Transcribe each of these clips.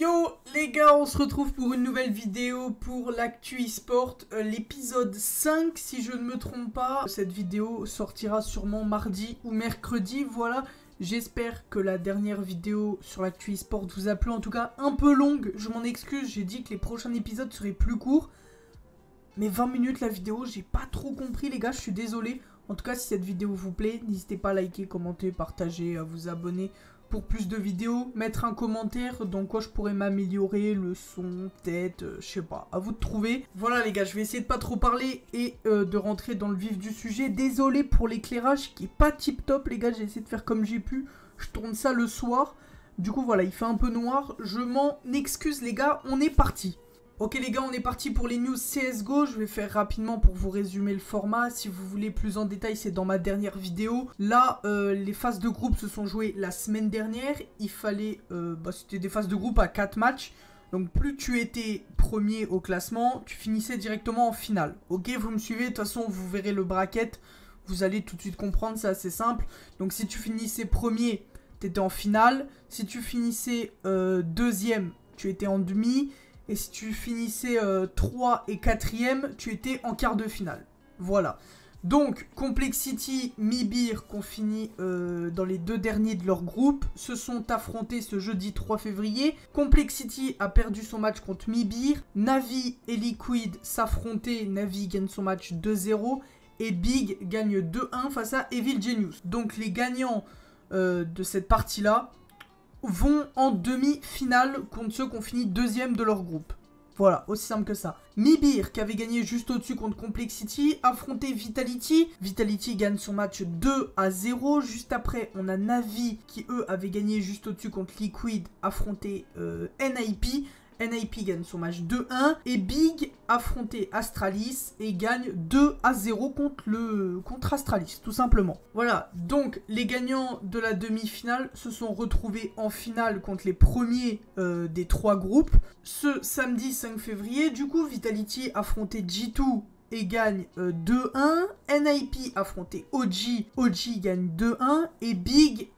Yo les gars, on se retrouve pour une nouvelle vidéo pour l'actu e-sport, l'épisode 5 si je ne me trompe pas. Cette vidéo sortira sûrement mardi ou mercredi, voilà. J'espère que la dernière vidéo sur l'actu e-sport vous a plu, en tout cas un peu longue, je m'en excuse, j'ai dit que les prochains épisodes seraient plus courts. Mais 20 minutes la vidéo, j'ai pas trop compris les gars, je suis désolé. En tout cas, si cette vidéo vous plaît, n'hésitez pas à liker, commenter, partager, à vous abonner pour plus de vidéos. Mettre un commentaire dans quoi je pourrais m'améliorer, le son, peut-être, je sais pas, à vous de trouver. Voilà les gars, je vais essayer de pas trop parler et de rentrer dans le vif du sujet. Désolé pour l'éclairage qui est pas tip top les gars, j'ai essayé de faire comme j'ai pu. Je tourne ça le soir. Du coup voilà, il fait un peu noir, je m'en excuse les gars, on est parti. Ok les gars, on est parti pour les news CSGO, je vais faire rapidement pour vous résumer le format. Si vous voulez plus en détail, c'est dans ma dernière vidéo. Là, les phases de groupe se sont jouées la semaine dernière. Il fallait, c'était des phases de groupe à 4 matchs. Donc plus tu étais premier au classement, tu finissais directement en finale. Ok, vous me suivez, de toute façon vous verrez le bracket. Vous allez tout de suite comprendre, c'est assez simple. Donc si tu finissais premier, tu étais en finale. Si tu finissais deuxième, tu étais en demi. Et si tu finissais 3 et 4ème, tu étais en quart de finale. Voilà. Donc, Complexity, Mibir, qu'on finit dans les deux derniers de leur groupe, se sont affrontés ce jeudi 3 février. Complexity a perdu son match contre Mibir. Navi et Liquid s'affrontaient. Navi gagne son match 2-0. Et Big gagne 2-1 face à Evil Genius. Donc, les gagnants de cette partie-là vont en demi-finale contre ceux qui ont fini deuxième de leur groupe. Voilà, aussi simple que ça. Mibir, qui avait gagné juste au-dessus contre Complexity, affrontait Vitality. Vitality gagne son match 2-0. Juste après, on a Navi, qui eux avaient gagné juste au-dessus contre Liquid, affrontait NIP. NIP gagne son match 2-1 et Big affrontait Astralis et gagne 2-0 contre Astralis, tout simplement. Voilà, donc les gagnants de la demi-finale se sont retrouvés en finale contre les premiers des trois groupes. Ce samedi 5 février, du coup, Vitality affrontait G2 et gagne 2-1. NIP affrontait OG, OG gagne 2-1 et Big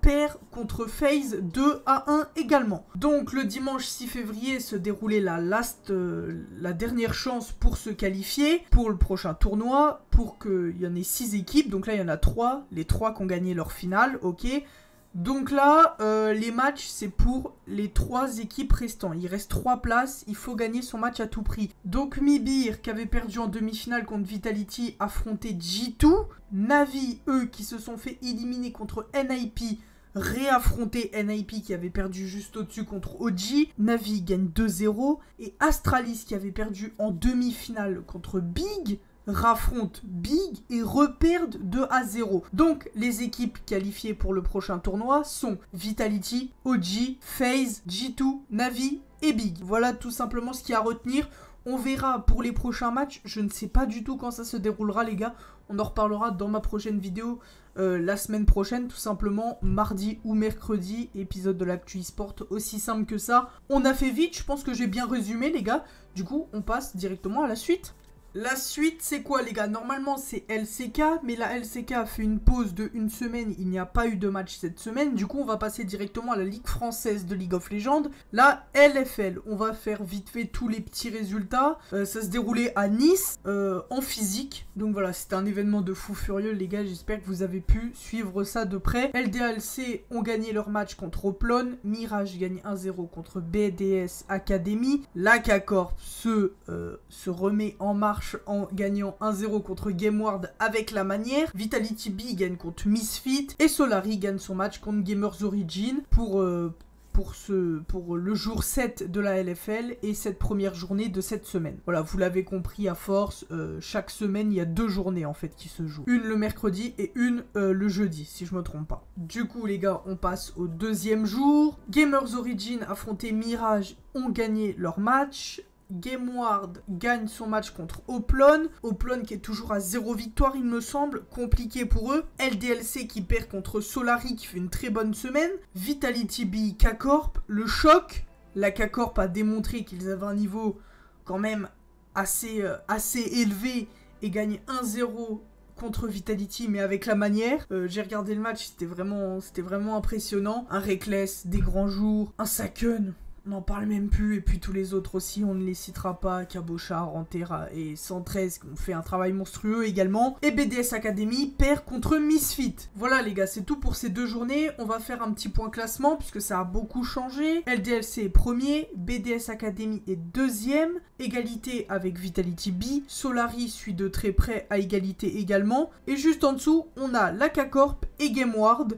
perd contre FaZe 2-1 également. Donc le dimanche 6 février se déroulait la dernière chance pour se qualifier pour le prochain tournoi, pour qu'il y en ait 6 équipes. Donc là il y en a 3, les 3 qui ont gagné leur finale, ok. Donc là, les matchs, c'est pour les 3 équipes restantes. Il reste 3 places, il faut gagner son match à tout prix. Donc Mibir, qui avait perdu en demi-finale contre Vitality, affrontait G2. Navi, eux, qui se sont fait éliminer contre NIP, réaffronter NIP qui avait perdu juste au-dessus contre OG. Navi gagne 2-0. Et Astralis, qui avait perdu en demi-finale contre Big, raffrontent Big et reperdent 2-0. Donc les équipes qualifiées pour le prochain tournoi sont Vitality, OG, FaZe, G2, Navi et Big. Voilà tout simplement ce qu'il y a à retenir. On verra pour les prochains matchs, je ne sais pas du tout quand ça se déroulera les gars. On en reparlera dans ma prochaine vidéo la semaine prochaine, tout simplement mardi ou mercredi, épisode de l'actu e-sport, aussi simple que ça. On a fait vite, je pense que j'ai bien résumé les gars. Du coup, on passe directement à la suite. La suite, c'est quoi les gars? Normalement, c'est LCK, mais la LCK a fait une pause de 1 semaine. Il n'y a pas eu de match cette semaine. Du coup, on va passer directement à la Ligue française de League of Legends. La LFL, on va faire vite fait tous les petits résultats. Ça se déroulait à Nice, en physique. Donc voilà, c'était un événement de fou furieux les gars. J'espère que vous avez pu suivre ça de près. LDLC ont gagné leur match contre Oplon. Mirage gagne 1-0 contre BDS Academy. La K-Corp se remet en marche en gagnant 1-0 contre GameWard avec la manière. Vitality B gagne contre Misfit et Solari gagne son match contre Gamers Origin pour le jour 7 de la LFL et cette première journée de cette semaine. Voilà, vous l'avez compris à force, chaque semaine il y a 2 journées en fait qui se jouent. Une le mercredi et une le jeudi si je me trompe pas. Du coup les gars, on passe au deuxième jour. Gamers Origin affronté Mirage ont gagné leur match. GameWard gagne son match contre Oplon. Oplon qui est toujours à 0 victoire il me semble, compliqué pour eux. LDLC qui perd contre Solari qui fait une très bonne semaine. Vitality B, K-Corp, le choc. La K-Corp a démontré qu'ils avaient un niveau quand même assez élevé et gagne 1-0 contre Vitality mais avec la manière. J'ai regardé le match, c'était vraiment impressionnant. Un Reckless, des grands jours, un Saken. on n'en parle même plus, et puis tous les autres aussi, on ne les citera pas, Cabochard, Antera et 113 qui ont fait un travail monstrueux également, et BDS Academy perd contre Misfit. Voilà les gars, c'est tout pour ces 2 journées, on va faire un petit point classement puisque ça a beaucoup changé. LDLC est premier, BDS Academy est deuxième, égalité avec Vitality B, Solari suit de très près à égalité également, et juste en dessous, on a la K-Corp et GameWard,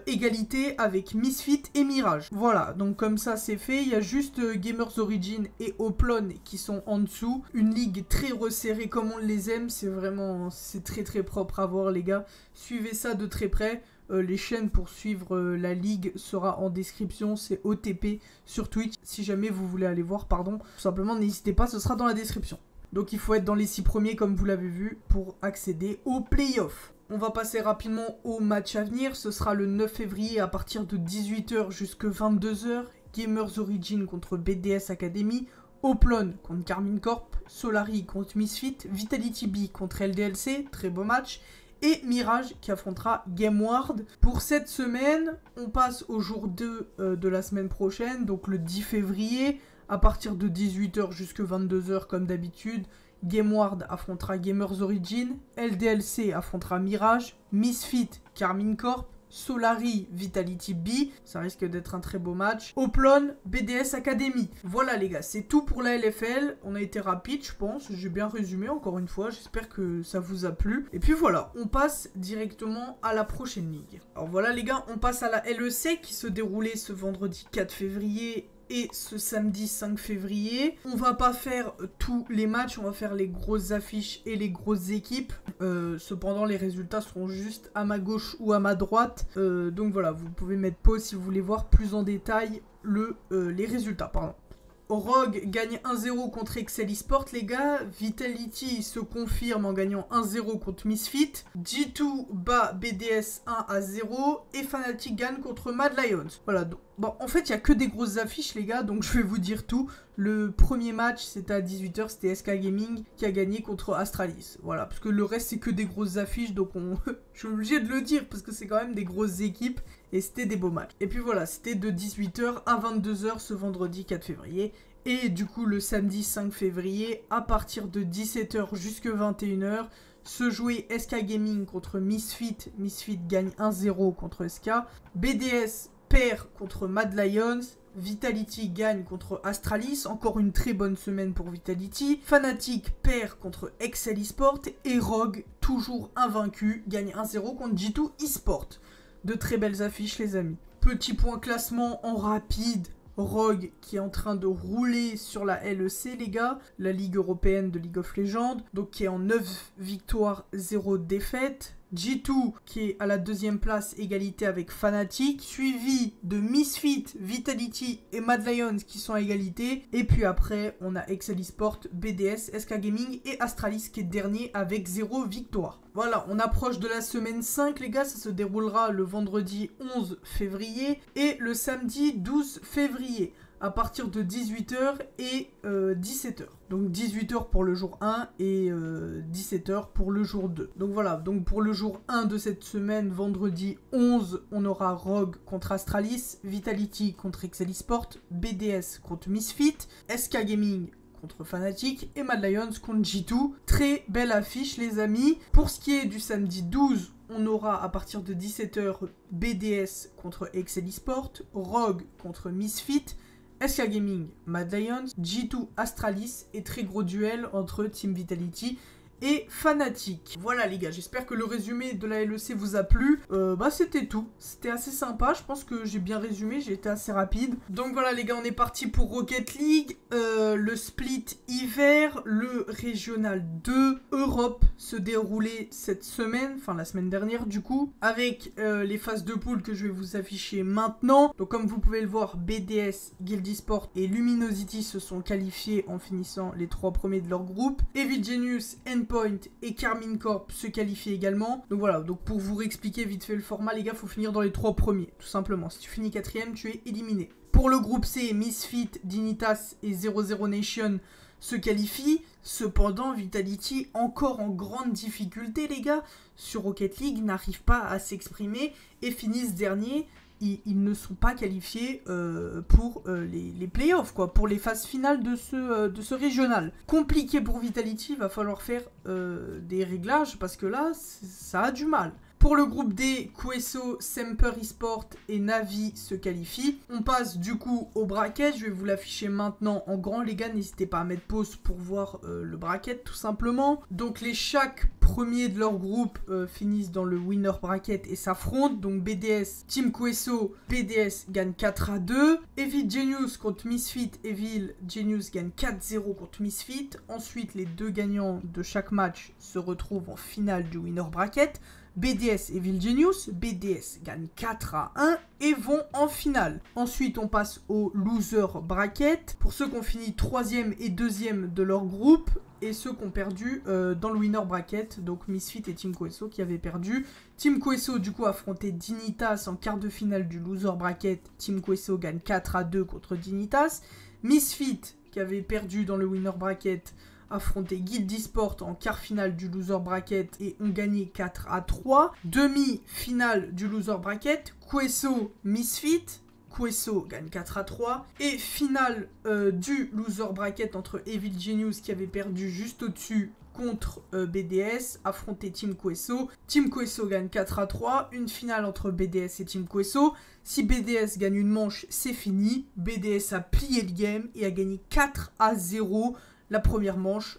égalité avec Misfit et Mirage. Voilà, donc comme ça c'est fait. Il y a juste Gamers Origin et Oplon qui sont en dessous. Une ligue très resserrée comme on les aime. C'est vraiment, c'est très propre à voir les gars. Suivez ça de très près. Les chaînes pour suivre la ligue sera en description. C'est OTP sur Twitch. Si jamais vous voulez aller voir, pardon. Tout simplement, n'hésitez pas, ce sera dans la description. Donc il faut être dans les 6 premiers comme vous l'avez vu pour accéder aux playoffs. On va passer rapidement au match à venir. Ce sera le 9 février à partir de 18 h jusqu'à 22 h. Gamers Origin contre BDS Academy, Oplon contre Carmine Corp, Solari contre Misfit, Vitality B contre LDLC, très beau match, et Mirage qui affrontera GameWard. Pour cette semaine, on passe au jour 2 de la semaine prochaine, donc le 10 février, à partir de 18 h jusqu'à 22 h comme d'habitude. GameWard affrontera Gamers Origin, LDLC affrontera Mirage, Misfit, Carmine Corp, Solari, Vitality B, ça risque d'être un très beau match. Oplon, BDS Academy. Voilà les gars, c'est tout pour la LFL. On a été rapide, je pense. J'ai bien résumé encore une fois. J'espère que ça vous a plu. Et puis voilà, on passe directement à la prochaine ligue. Alors voilà les gars, on passe à la LEC qui se déroulait ce vendredi 4 février et ce samedi 5 février. On va pas faire tous les matchs, on va faire les grosses affiches et les grosses équipes. Cependant, les résultats seront juste à ma gauche ou à ma droite. Donc voilà, vous pouvez mettre pause si vous voulez voir plus en détail les résultats. Pardon. Rogue gagne 1-0 contre Excel Esport les gars. Vitality se confirme en gagnant 1-0 contre Misfit. G2 bat BDS 1-0. Et Fnatic gagne contre Mad Lions. Voilà, donc, bon, en fait il n'y a que des grosses affiches les gars, donc je vais vous dire tout. Le premier match c'était à 18 h, c'était SK Gaming qui a gagné contre Astralis. Voilà, parce que le reste c'est que des grosses affiches, donc je suis obligé de le dire parce que c'est quand même des grosses équipes. Et c'était des beaux matchs. Et puis voilà, c'était de 18 h à 22 h ce vendredi 4 février. Et du coup, le samedi 5 février, à partir de 17 h jusqu'à 21 h, se jouait SK Gaming contre Misfit. Misfit gagne 1-0 contre SK. BDS perd contre Mad Lions. Vitality gagne contre Astralis. Encore une très bonne semaine pour Vitality. Fnatic perd contre Excel Esport. Et Rogue, toujours invaincu, gagne 1-0 contre G2 Esport. De très belles affiches les amis. Petit point classement en rapide. Rogue qui est en train de rouler sur la LEC les gars. La Ligue Européenne de League of Legends. Donc qui est en 9 victoires, 0 défaites. G2 qui est à la 2e place, égalité avec Fnatic, suivi de Misfit, Vitality et Mad Lions qui sont à égalité. Et puis après, on a Excel Esport, BDS, SK Gaming et Astralis qui est dernier avec 0 victoire. Voilà, on approche de la semaine 5 les gars, ça se déroulera le vendredi 11 février et le samedi 12 février. À partir de 18 h et 17 h. Donc 18 h pour le jour 1 et 17 h pour le jour 2. Donc voilà, donc pour le jour 1 de cette semaine, vendredi 11, on aura Rogue contre Astralis, Vitality contre Excel Esport, BDS contre Misfit, SK Gaming contre Fnatic et Mad Lions contre G2. Très belle affiche les amis. Pour ce qui est du samedi 12, on aura à partir de 17 h BDS contre Excel Esport, Rogue contre Misfit, SK Gaming, Mad Lions, G2 Astralis et très gros duel entre Team Vitality et Fnatic. Voilà les gars, j'espère que le résumé de la LEC vous a plu. Bah c'était tout, c'était assez sympa, je pense que j'ai bien résumé, j'ai été assez rapide. Donc voilà les gars, on est parti pour Rocket League, le split hiver, le régional 2 Europe se déroulait cette semaine, enfin la semaine dernière du coup, avec les phases de poule que je vais vous afficher maintenant. Donc comme vous pouvez le voir, BDS, Guild Esport et Luminosity se sont qualifiés en finissant les 3 premiers de leur groupe. Evil Genius, Endpoint et Carmine Corp se qualifient également. Donc voilà, donc pour vous réexpliquer vite fait le format les gars, faut finir dans les 3 premiers, tout simplement. Si tu finis 4ème, tu es éliminé. Pour le groupe C, Misfit, Dignitas et 00 Nation se qualifient. Cependant, Vitality, encore en grande difficulté les gars, sur Rocket League, n'arrive pas à s'exprimer et finissent dernier ils ne sont pas qualifiés pour les playoffs, quoi, pour les phases finales de ce régional. Compliqué pour Vitality, il va falloir faire des réglages parce que là, ça a du mal. Pour le groupe D, Queso, Semper Esport et Navi se qualifient. On passe du coup au bracket. Je vais vous l'afficher maintenant en grand, les gars. N'hésitez pas à mettre pause pour voir le bracket, tout simplement. Donc chaque premier de leur groupe finissent dans le winner bracket et s'affrontent. Donc BDS, Team Queso, BDS gagne 4-2. Evil Genius contre Misfit. Evil Genius gagne 4-0 contre Misfit. Ensuite, les deux gagnants de chaque match se retrouvent en finale du winner bracket. BDS et Evil Genius, BDS gagne 4-1 et vont en finale. Ensuite, on passe au loser bracket. Pour ceux qui ont fini 3e et 2e de leur groupe et ceux qui ont perdu dans le winner bracket, donc Misfit et Team Queso qui avaient perdu. Team Queso du coup affrontait Dignitas en quart de finale du loser bracket. Team Queso gagne 4-2 contre Dignitas. Misfit qui avait perdu dans le winner bracket affronté Guild Esport en quart finale du loser bracket et ont gagné 4-3. Demi-finale du loser bracket, Queso Misfit. Queso gagne 4-3. Et finale du loser bracket entre Evil Genius qui avait perdu juste au-dessus contre BDS, affronté Team Queso. Team Queso gagne 4-3. Une finale entre BDS et Team Queso. Si BDS gagne une manche, c'est fini. BDS a plié le game et a gagné 4-0. La première manche,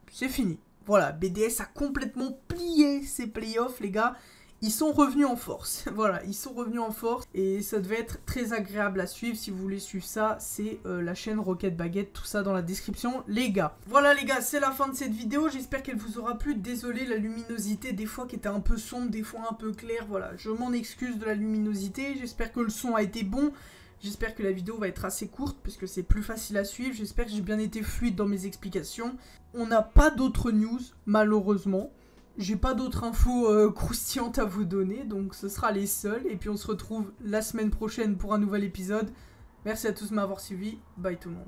c'est fini. Voilà, BDS a complètement plié ses playoffs, les gars. Ils sont revenus en force. Voilà, ils sont revenus en force. Et ça devait être très agréable à suivre. Si vous voulez suivre ça, c'est la chaîne Rocket Baguette. Tout ça dans la description, les gars. Voilà, les gars, c'est la fin de cette vidéo. J'espère qu'elle vous aura plu. Désolé, la luminosité, des fois, qui était un peu sombre, des fois un peu claire. Voilà, je m'en excuse de la luminosité. J'espère que le son a été bon. J'espère que la vidéo va être assez courte puisque c'est plus facile à suivre. J'espère que j'ai bien été fluide dans mes explications. On n'a pas d'autres news, malheureusement. J'ai pas d'autres infos croustillantes à vous donner, donc ce sera les seules. Et puis on se retrouve la semaine prochaine pour un nouvel épisode. Merci à tous de m'avoir suivi. Bye tout le monde.